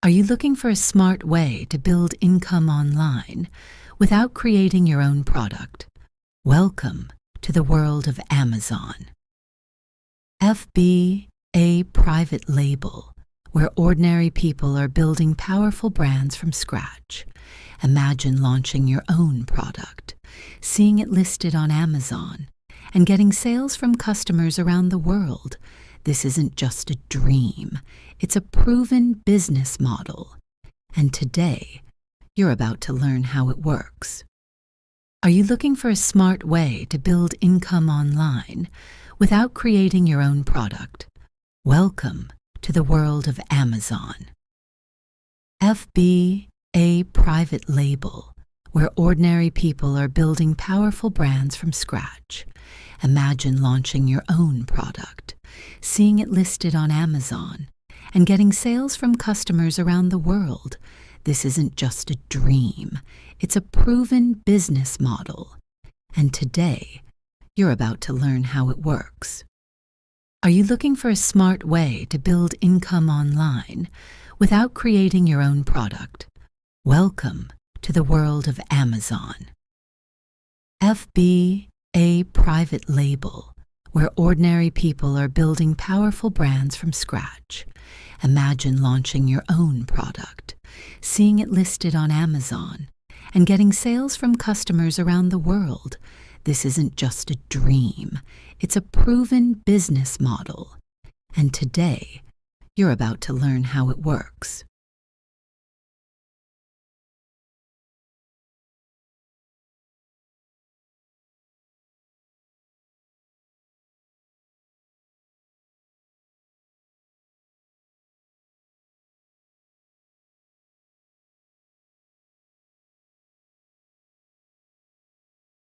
Are you looking for a smart way to build income online without creating your own product? Welcome to the world of Amazon. FB, a private label where ordinary people are building powerful brands from scratch. Imagine launching your own product, seeing it listed on Amazon, and getting sales from customers around the world. This isn't just a dream, it's a proven business model. And today, you're about to learn how it works. Are you looking for a smart way to build income online without creating your own product? Welcome to the world of Amazon. FB, a private label where ordinary people are building powerful brands from scratch. Imagine launching your own product, seeing it listed on Amazon, and getting sales from customers around the world. This isn't just a dream, it's a proven business model. And today, you're about to learn how it works. Are you looking for a smart way to build income online without creating your own product? Welcome to the world of Amazon. FB, a private label where ordinary people are building powerful brands from scratch. Imagine launching your own product, seeing it listed on Amazon, and getting sales from customers around the world. This isn't just a dream, it's a proven business model. And today, you're about to learn how it works.